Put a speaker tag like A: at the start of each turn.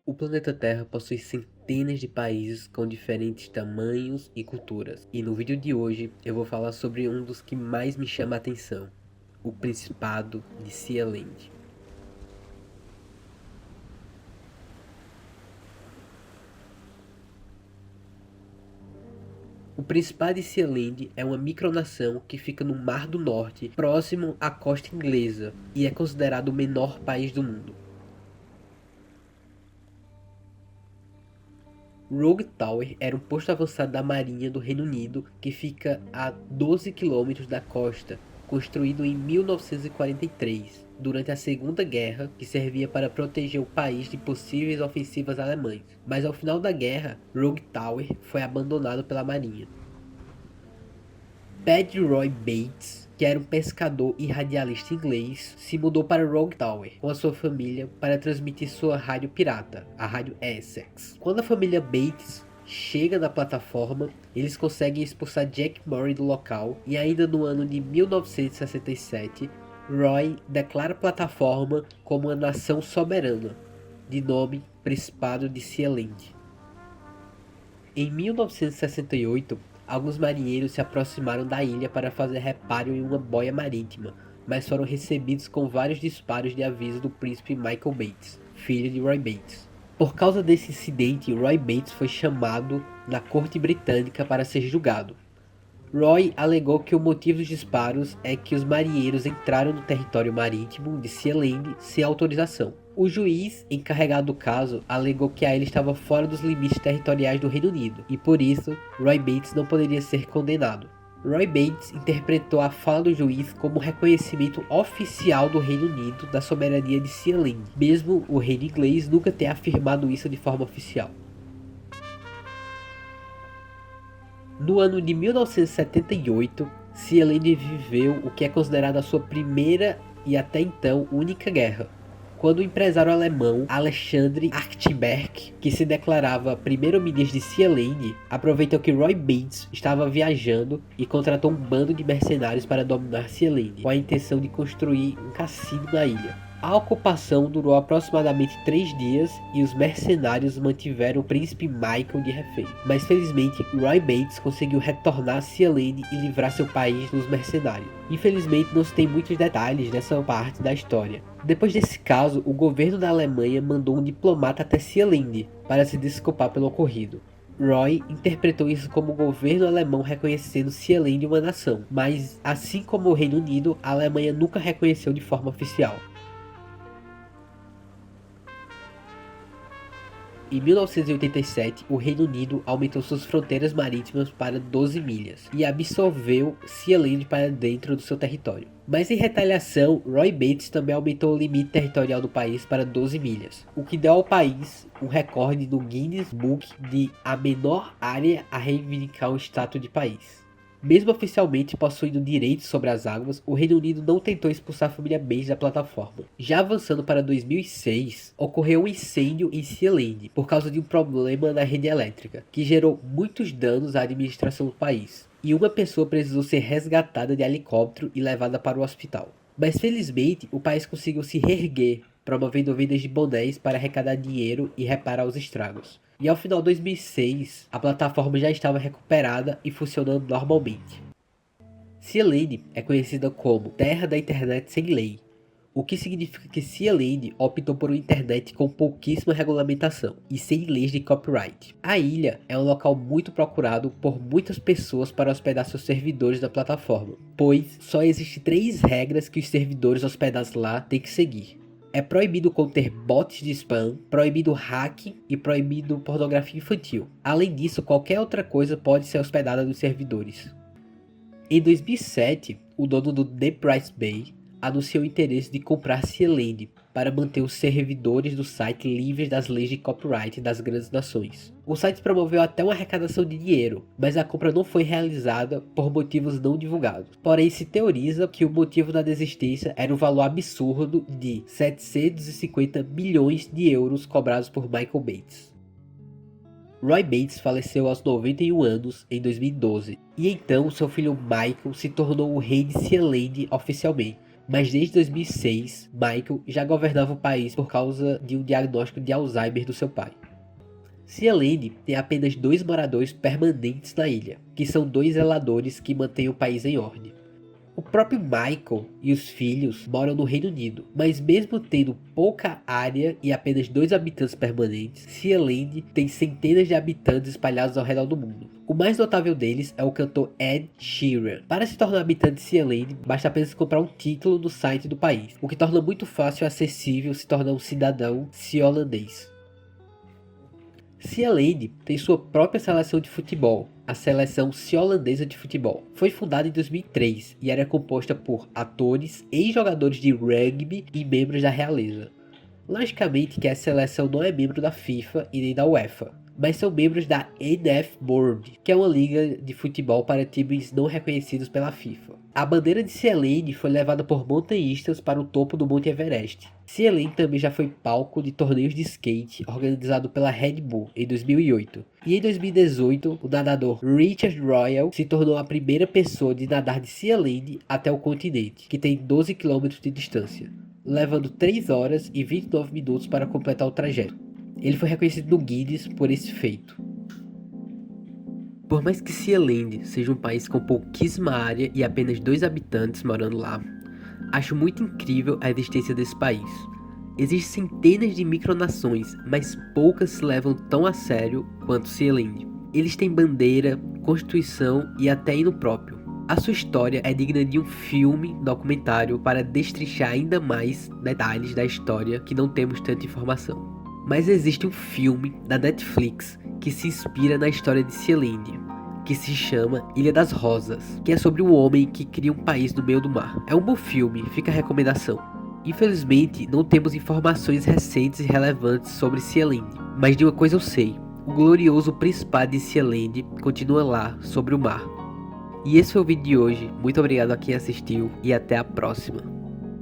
A: O planeta Terra possui centenas de países com diferentes tamanhos e culturas, e no vídeo de hoje eu vou falar sobre um dos que mais me chama a atenção, o Principado de Sealand. O Principado de Sealand é uma micronação que fica no Mar do Norte, próximo à costa inglesa, e é considerado o menor país do mundo. Rogue Tower era um posto avançado da Marinha do Reino Unido que fica a 12 quilômetros da costa, construído em 1943, durante a Segunda Guerra, que servia para proteger o país de possíveis ofensivas alemãs. Mas ao final da guerra, Rogue Tower foi abandonado pela Marinha. Paddy Roy Bates, que era um pescador e radialista inglês, se mudou para Rogue Tower com a sua família para transmitir sua rádio pirata, a Rádio Essex. Quando a família Bates chega na plataforma, eles conseguem expulsar Jack Murray do local e ainda no ano de 1967, Roy declara a plataforma como uma nação soberana, de nome Principado de Sealand. Em 1968, alguns marinheiros se aproximaram da ilha para fazer reparo em uma boia marítima, mas foram recebidos com vários disparos de aviso do príncipe Michael Bates, filho de Roy Bates. Por causa desse incidente, Roy Bates foi chamado na corte britânica para ser julgado. Roy alegou que o motivo dos disparos é que os marinheiros entraram no território marítimo de Sealand sem autorização. O juiz encarregado do caso alegou que a ilha estava fora dos limites territoriais do Reino Unido e por isso Roy Bates não poderia ser condenado. Roy Bates interpretou a fala do juiz como reconhecimento oficial do Reino Unido da soberania de Sealand, mesmo o reino inglês nunca ter afirmado isso de forma oficial. No ano de 1978, Sealand viveu o que é considerado a sua primeira e até então única guerra, quando o empresário alemão Alexandre Achterberg, que se declarava primeiro-ministro de Sealand, aproveitou que Roy Bates estava viajando e contratou um bando de mercenários para dominar Sealand, com a intenção de construir um cassino na ilha. A ocupação durou aproximadamente 3 dias e os mercenários mantiveram o príncipe Michael de refém. Mas felizmente, Roy Bates conseguiu retornar a Sealand e livrar seu país dos mercenários. Infelizmente, não se tem muitos detalhes dessa parte da história. Depois desse caso, o governo da Alemanha mandou um diplomata até Sealand para se desculpar pelo ocorrido. Roy interpretou isso como o governo alemão reconhecendo Sealand uma nação, mas assim como o Reino Unido, a Alemanha nunca reconheceu de forma oficial. Em 1987, o Reino Unido aumentou suas fronteiras marítimas para 12 milhas e absorveu Sealand para dentro do seu território. Mas em retaliação, Roy Bates também aumentou o limite territorial do país para 12 milhas, o que deu ao país um recorde no Guinness Book de a menor área a reivindicar o status de país. Mesmo oficialmente possuindo direitos sobre as águas, o Reino Unido não tentou expulsar a família Bates da plataforma. Já avançando para 2006, ocorreu um incêndio em Sealand por causa de um problema na rede elétrica, que gerou muitos danos à administração do país, e uma pessoa precisou ser resgatada de helicóptero e levada para o hospital. Mas felizmente, o país conseguiu se reerguer, promovendo vendas de bonés para arrecadar dinheiro e reparar os estragos. E ao final de 2006, a plataforma já estava recuperada e funcionando normalmente. Sealand é conhecida como Terra da Internet Sem Lei, o que significa que Sealand optou por uma internet com pouquíssima regulamentação e sem leis de copyright. A ilha é um local muito procurado por muitas pessoas para hospedar seus servidores na plataforma, pois só existem 3 regras que os servidores hospedados lá têm que seguir. É proibido conter bots de spam, proibido hacking e proibido pornografia infantil. Além disso, qualquer outra coisa pode ser hospedada nos servidores. Em 2007, o dono do The Price Bay anunciou o interesse de comprar Sealand para manter os servidores do site livres das leis de copyright das grandes nações. O site promoveu até uma arrecadação de dinheiro, mas a compra não foi realizada por motivos não divulgados. Porém, se teoriza que o motivo da desistência era o valor absurdo de 750 milhões de euros cobrados por Michael Bates. Roy Bates faleceu aos 91 anos em 2012, e então seu filho Michael se tornou o rei de Sealand oficialmente, mas desde 2006, Michael já governava o país por causa de um diagnóstico de Alzheimer do seu pai. Sea Land tem apenas 2 moradores permanentes na ilha, que são 2 zeladores que mantêm o país em ordem. O próprio Michael e os filhos moram no Reino Unido, mas mesmo tendo pouca área e apenas 2 habitantes permanentes, Sea Land tem centenas de habitantes espalhados ao redor do mundo. O mais notável deles é o cantor Ed Sheeran. Para se tornar habitante de Sea Land, basta apenas comprar um título no site do país, o que torna muito fácil e acessível se tornar um cidadão seolandês. Sea Land tem sua própria seleção de futebol, a Seleção Seolandesa de Futebol. Foi fundada em 2003 e era composta por atores, ex-jogadores de rugby e membros da realeza. Logicamente que a seleção não é membro da FIFA e nem da UEFA, mas são membros da NF Board, que é uma liga de futebol para times não reconhecidos pela FIFA. A bandeira de Sea Land foi levada por montanhistas para o topo do Monte Everest. Sea Land também já foi palco de torneios de skate organizado pela Red Bull em 2008. E em 2018, o nadador Richard Royal se tornou a primeira pessoa de nadar de Sea Land até o continente, que tem 12 km de distância, levando 3 horas e 29 minutos para completar o trajeto. Ele foi reconhecido no Guinness por esse feito. Por mais que Sea Land seja um país com pouquíssima área e apenas 2 habitantes morando lá, acho muito incrível a existência desse país. Existem centenas de micronações, mas poucas se levam tão a sério quanto Sea Land. Eles têm bandeira, constituição e até hino próprio. A sua história é digna de um filme documentário para destrinchar ainda mais detalhes da história que não temos tanta informação. Mas existe um filme da Netflix que se inspira na história de Sea Land, que se chama Ilha das Rosas, que é sobre um homem que cria um país no meio do mar. É um bom filme, fica a recomendação. Infelizmente, não temos informações recentes e relevantes sobre Sea Land, mas de uma coisa eu sei, o glorioso Principado de Sea Land continua lá, sobre o mar. E esse foi o vídeo de hoje, muito obrigado a quem assistiu e até a próxima.